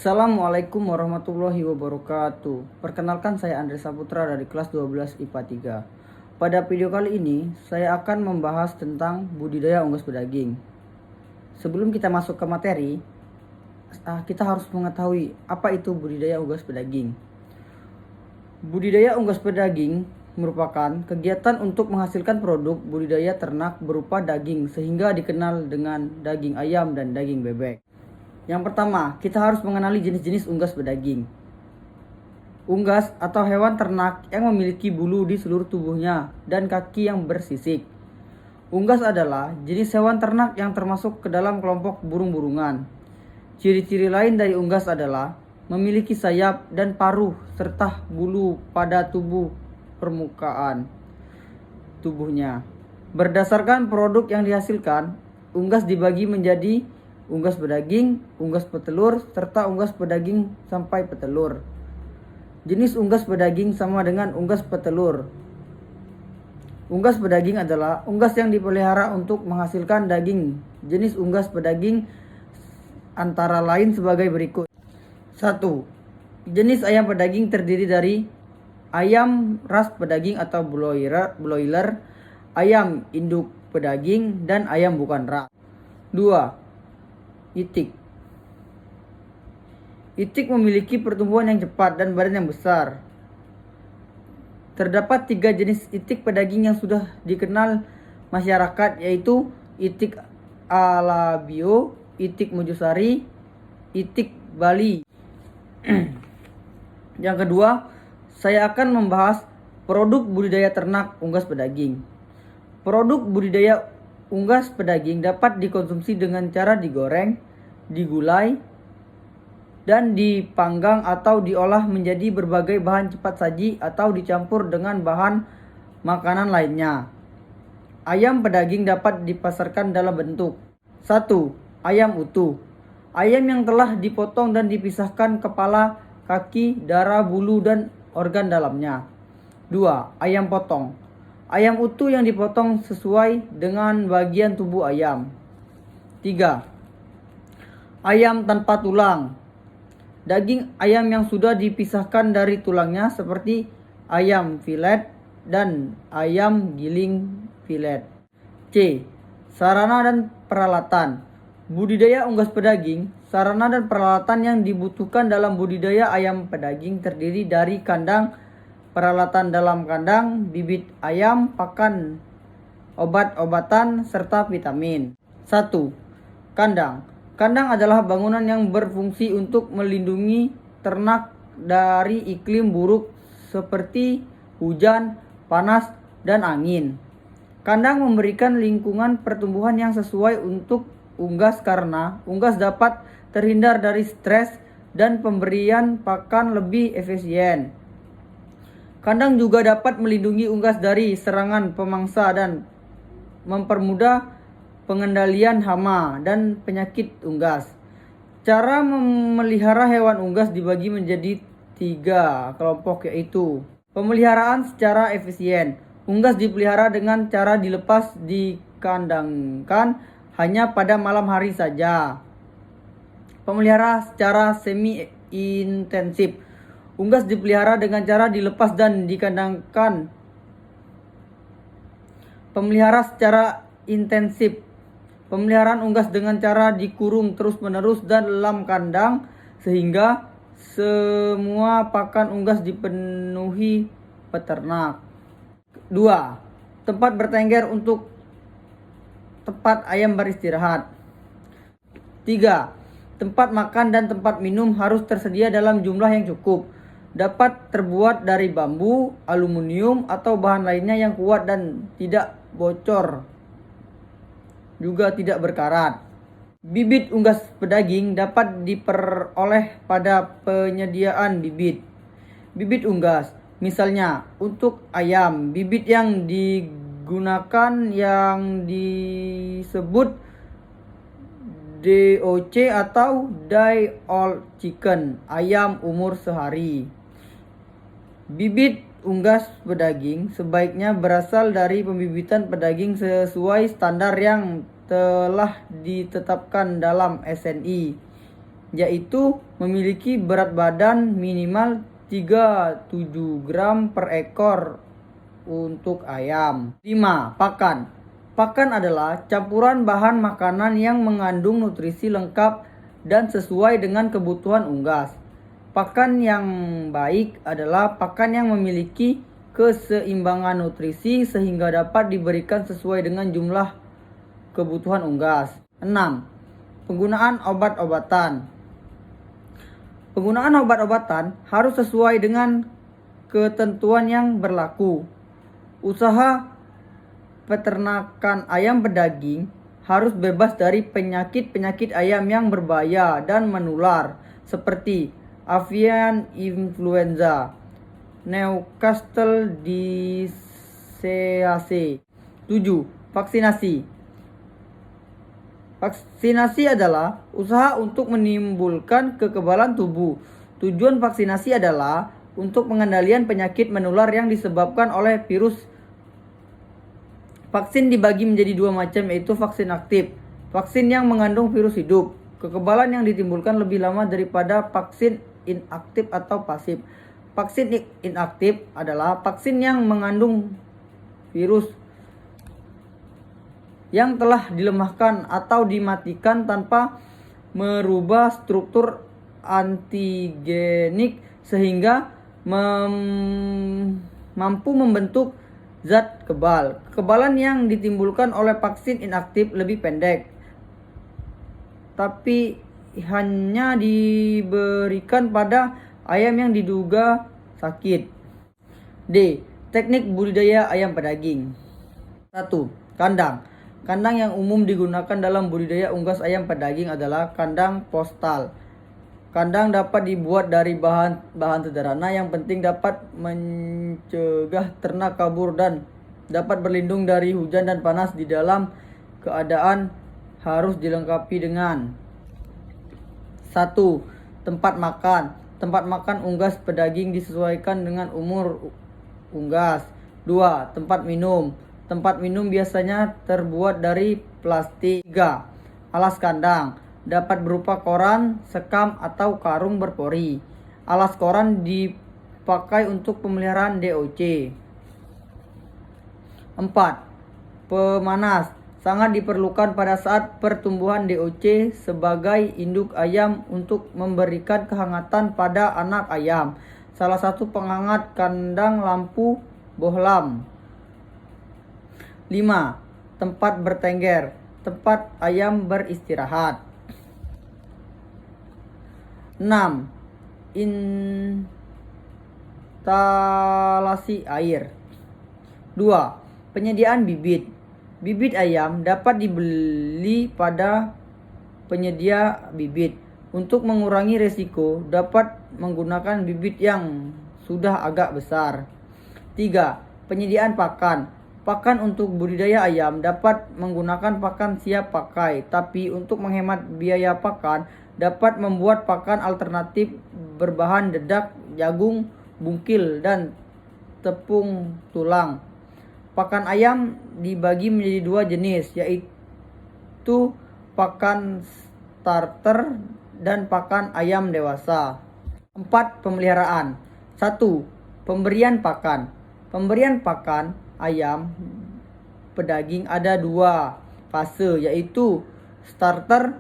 Assalamualaikum warahmatullahi wabarakatuh. Perkenalkan, saya Andre Saputra dari kelas 12 IPA 3. Pada video kali ini saya akan membahas tentang budidaya unggas pedaging. Sebelum kita masuk ke materi, kita harus mengetahui apa itu budidaya unggas pedaging. Budidaya unggas pedaging merupakan kegiatan untuk menghasilkan produk budidaya ternak berupa daging sehingga dikenal dengan daging ayam dan daging bebek. Yang pertama, kita harus mengenali jenis-jenis unggas pedaging. Unggas atau hewan ternak yang memiliki bulu di seluruh tubuhnya dan kaki yang bersisik. Unggas adalah jenis hewan ternak yang termasuk ke dalam kelompok burung-burungan. Ciri-ciri lain dari unggas adalah memiliki sayap dan paruh serta bulu pada tubuh permukaan tubuhnya. Berdasarkan produk yang dihasilkan, unggas dibagi menjadi unggas pedaging, unggas petelur, serta unggas pedaging sampai petelur. Jenis unggas pedaging sama dengan unggas petelur. Unggas pedaging adalah unggas yang dipelihara untuk menghasilkan daging. Jenis unggas pedaging antara lain sebagai berikut. 1. Jenis ayam pedaging terdiri dari ayam ras pedaging atau broiler, ayam induk pedaging, dan ayam bukan ras. 2. Itik. Itik memiliki pertumbuhan yang cepat dan badan yang besar. Terdapat 3 jenis itik pedaging yang sudah dikenal masyarakat, yaitu itik alabio, itik mojosari, itik Bali. Yang kedua, saya akan membahas produk budidaya ternak unggas pedaging. Produk budidaya unggas pedaging dapat dikonsumsi dengan cara digoreng, digulai, dan dipanggang atau diolah menjadi berbagai bahan cepat saji atau dicampur dengan bahan makanan lainnya. Ayam pedaging dapat dipasarkan dalam bentuk 1. Ayam utuh. Ayam yang telah dipotong dan dipisahkan kepala, kaki, darah, bulu, dan organ dalamnya. 2. Ayam potong. Ayam utuh yang dipotong sesuai dengan bagian tubuh ayam. 3. Ayam tanpa tulang. Daging ayam yang sudah dipisahkan dari tulangnya seperti ayam filet dan ayam giling filet. C. Sarana dan peralatan. Budidaya unggas pedaging. Sarana dan peralatan yang dibutuhkan dalam budidaya ayam pedaging terdiri dari kandang, peralatan dalam kandang, bibit ayam, pakan, obat-obatan, serta vitamin. 1. Kandang. Kandang adalah bangunan yang berfungsi untuk melindungi ternak dari iklim buruk seperti hujan, panas, dan angin. Kandang memberikan lingkungan pertumbuhan yang sesuai untuk unggas karena unggas dapat terhindar dari stres dan pemberian pakan lebih efisien. Kandang juga dapat melindungi unggas dari serangan pemangsa dan mempermudah pengendalian hama dan penyakit unggas. Cara memelihara hewan unggas dibagi menjadi 3 kelompok, yaitu pemeliharaan secara efisien. Unggas dipelihara dengan cara dilepas dikandangkan hanya pada malam hari saja. Pemeliharaan secara semi intensif. Unggas dipelihara dengan cara dilepas dan dikandangkan. Pemeliharaan secara intensif. Pemeliharaan unggas dengan cara dikurung terus-menerus dan dalam kandang sehingga semua pakan unggas dipenuhi peternak. 2. Tempat bertengger untuk tempat ayam beristirahat. 3. Tempat makan dan tempat minum harus tersedia dalam jumlah yang cukup. Dapat terbuat dari bambu, aluminium, atau bahan lainnya yang kuat dan tidak bocor, juga tidak berkarat. Bibit unggas pedaging dapat diperoleh pada penyediaan bibit. Bibit unggas, misalnya untuk ayam, bibit yang digunakan yang disebut DOC atau Day Old Chicken, ayam umur sehari. Bibit unggas pedaging sebaiknya berasal dari pembibitan pedaging sesuai standar yang telah ditetapkan dalam SNI. yaitu memiliki berat badan minimal 37 gram per ekor untuk ayam. 5. Pakan. Pakan adalah campuran bahan makanan yang mengandung nutrisi lengkap dan sesuai dengan kebutuhan unggas. Pakan yang baik adalah pakan yang memiliki keseimbangan nutrisi sehingga dapat diberikan sesuai dengan jumlah kebutuhan unggas. 6. Penggunaan obat-obatan. Penggunaan obat-obatan harus sesuai dengan ketentuan yang berlaku. Usaha peternakan ayam pedaging harus bebas dari penyakit-penyakit ayam yang berbahaya dan menular seperti avian influenza, Newcastle disease. 7. Vaksinasi. Vaksinasi adalah usaha untuk menimbulkan kekebalan tubuh. Tujuan vaksinasi adalah untuk pengendalian penyakit menular yang disebabkan oleh virus. Vaksin dibagi menjadi dua macam, yaitu vaksin aktif, vaksin yang mengandung virus hidup. Kekebalan yang ditimbulkan lebih lama daripada vaksin inaktif atau pasif. Vaksin inaktif adalah vaksin yang mengandung virus yang telah dilemahkan atau dimatikan tanpa merubah struktur antigenik sehingga mampu membentuk zat kebal. Kekebalan yang ditimbulkan oleh vaksin inaktif lebih pendek, tapi hanya diberikan pada ayam yang diduga sakit. D. Teknik budidaya ayam pedaging. 1. Kandang. Kandang yang umum digunakan dalam budidaya unggas ayam pedaging adalah kandang postal. Kandang dapat dibuat dari bahan sederhana, yang penting dapat mencegah ternak kabur dan dapat berlindung dari hujan dan panas. Di dalam keadaan harus dilengkapi dengan 1. Tempat makan. Tempat makan unggas pedaging disesuaikan dengan umur unggas. 2. Tempat minum. Tempat minum biasanya terbuat dari plastik. 3. Alas kandang. Dapat berupa koran, sekam, atau karung berpori. Alas koran dipakai untuk pemeliharaan DOC. 4. Pemanas. Sangat diperlukan pada saat pertumbuhan DOC sebagai induk ayam untuk memberikan kehangatan pada anak ayam. Salah satu penghangat kandang lampu bohlam. 5. Tempat bertengger. Tempat ayam beristirahat. 6. Instalasi air. 2. Penyediaan bibit. Bibit ayam dapat dibeli pada penyedia bibit. Untuk mengurangi risiko, dapat menggunakan bibit yang sudah agak besar. 3. Penyediaan pakan. Pakan untuk budidaya ayam dapat menggunakan pakan siap pakai, tapi untuk menghemat biaya pakan, dapat membuat pakan alternatif berbahan dedak, jagung, bungkil, dan tepung tulang. Pakan ayam dibagi menjadi dua jenis, yaitu pakan starter dan pakan ayam dewasa. 4. Pemeliharaan. 1. Pemberian pakan. Pemberian pakan ayam pedaging ada dua fase, yaitu starter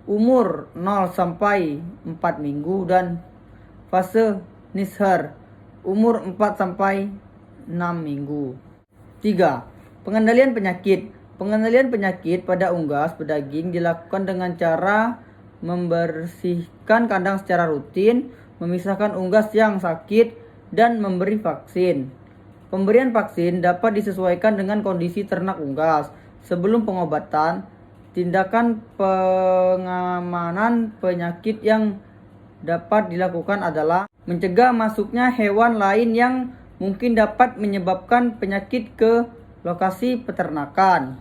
umur 0 sampai 4 minggu dan fase nisher umur 4 sampai 6 minggu. 3. Pengendalian penyakit. Pengendalian penyakit pada unggas pedaging dilakukan dengan cara membersihkan kandang secara rutin, memisahkan unggas yang sakit, dan memberi vaksin. Pemberian vaksin dapat disesuaikan dengan kondisi ternak unggas. Sebelum pengobatan, tindakan pengamanan penyakit yang dapat dilakukan adalah mencegah masuknya hewan lain yang mungkin dapat menyebabkan penyakit ke lokasi peternakan,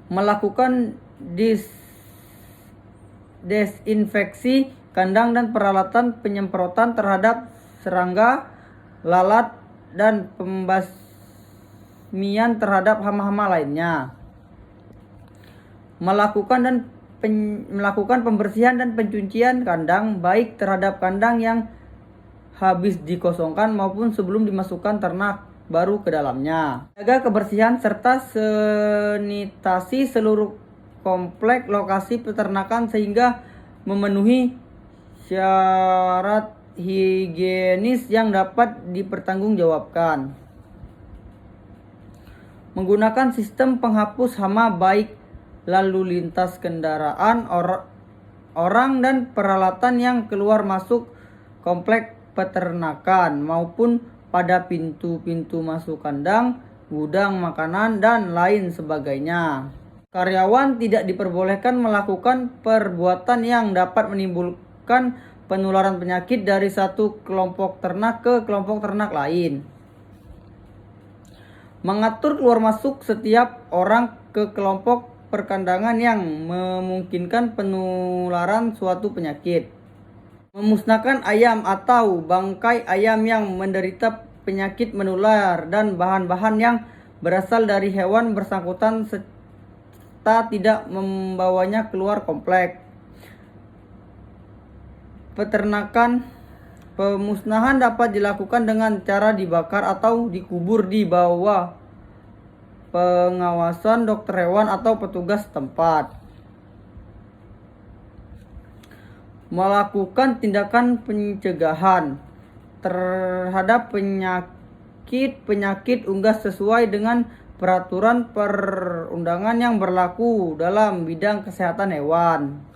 melakukan desinfeksi kandang dan peralatan penyemprotan terhadap serangga, lalat, dan pembasmian terhadap hama-hama lainnya. Melakukan dan melakukan pembersihan dan pencucian kandang, baik terhadap kandang yang habis dikosongkan maupun sebelum dimasukkan ternak baru ke dalamnya. Jaga kebersihan serta sanitasi seluruh komplek lokasi peternakan sehingga memenuhi syarat higienis yang dapat dipertanggungjawabkan. Menggunakan sistem penghapus hama baik lalu lintas kendaraan, orang dan peralatan yang keluar masuk komplek peternakan maupun pada pintu-pintu masuk kandang, gudang makanan, dan lain sebagainya. Karyawan tidak diperbolehkan melakukan perbuatan yang dapat menimbulkan penularan penyakit dari satu kelompok ternak ke kelompok ternak lain. Mengatur keluar masuk setiap orang ke kelompok perkandangan yang memungkinkan penularan suatu penyakit. Memusnahkan ayam atau bangkai ayam yang menderita penyakit menular dan bahan-bahan yang berasal dari hewan bersangkutan serta tidak membawanya keluar komplek. Pemusnahan dapat dilakukan dengan cara dibakar atau dikubur di bawah pengawasan dokter hewan atau petugas setempat. Melakukan tindakan pencegahan terhadap penyakit unggas sesuai dengan peraturan perundangan yang berlaku dalam bidang kesehatan hewan.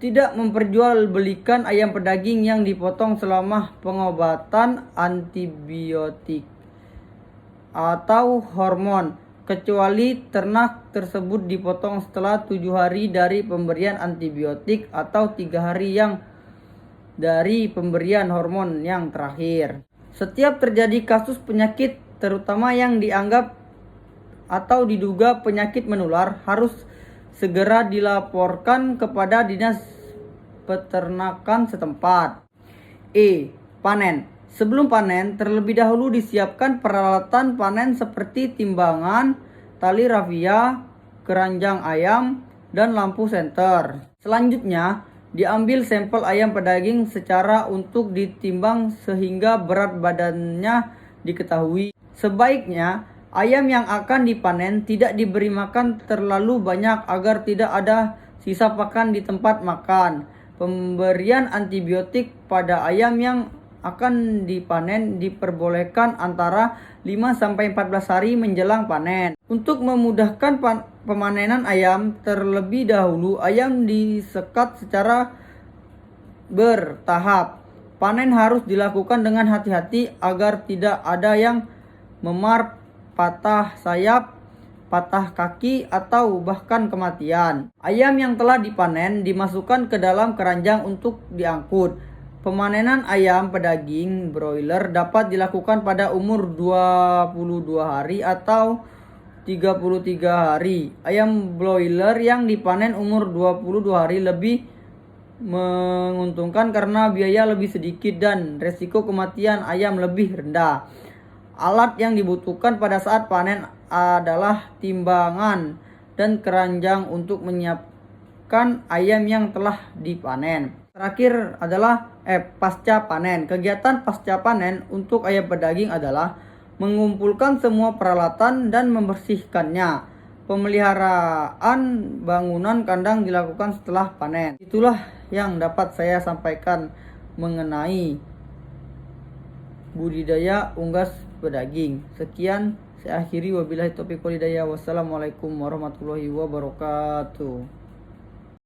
Tidak memperjualbelikan ayam pedaging yang dipotong selama pengobatan antibiotik atau hormon, kecuali ternak tersebut dipotong setelah 7 hari dari pemberian antibiotik atau 3 hari yang dari pemberian hormon yang terakhir. Setiap terjadi kasus penyakit, terutama yang dianggap atau diduga penyakit menular, harus segera dilaporkan kepada dinas peternakan setempat. Panen. Sebelum panen, terlebih dahulu disiapkan peralatan panen seperti timbangan, tali rafia, keranjang ayam, dan lampu senter. Selanjutnya, diambil sampel ayam pedaging secara untuk ditimbang sehingga berat badannya diketahui. Sebaiknya, ayam yang akan dipanen tidak diberi makan terlalu banyak agar tidak ada sisa pakan di tempat makan. Pemberian antibiotik pada ayam yang akan dipanen diperbolehkan antara 5-14 hari menjelang panen. Untuk memudahkan pemanenan ayam, terlebih dahulu ayam disekat secara bertahap. Panen harus dilakukan dengan hati-hati agar tidak ada yang memar, patah sayap, patah kaki, atau bahkan kematian. Ayam yang telah dipanen dimasukkan ke dalam keranjang untuk diangkut. Pemanenan ayam pedaging broiler dapat dilakukan pada umur 22 hari atau 33 hari. Ayam broiler yang dipanen umur 22 hari lebih menguntungkan karena biaya lebih sedikit dan resiko kematian ayam lebih rendah. Alat yang dibutuhkan pada saat panen adalah timbangan dan keranjang untuk menyiapkan ayam yang telah dipanen. Terakhir adalah pasca panen. Kegiatan pasca panen untuk ayam pedaging adalah mengumpulkan semua peralatan dan membersihkannya. Pemeliharaan bangunan kandang dilakukan setelah panen. Itulah yang dapat saya sampaikan mengenai budidaya unggas pedaging. Sekian, saya akhiri, wabillahi taufiq wal hidayah. Wassalamualaikum warahmatullahi wabarakatuh.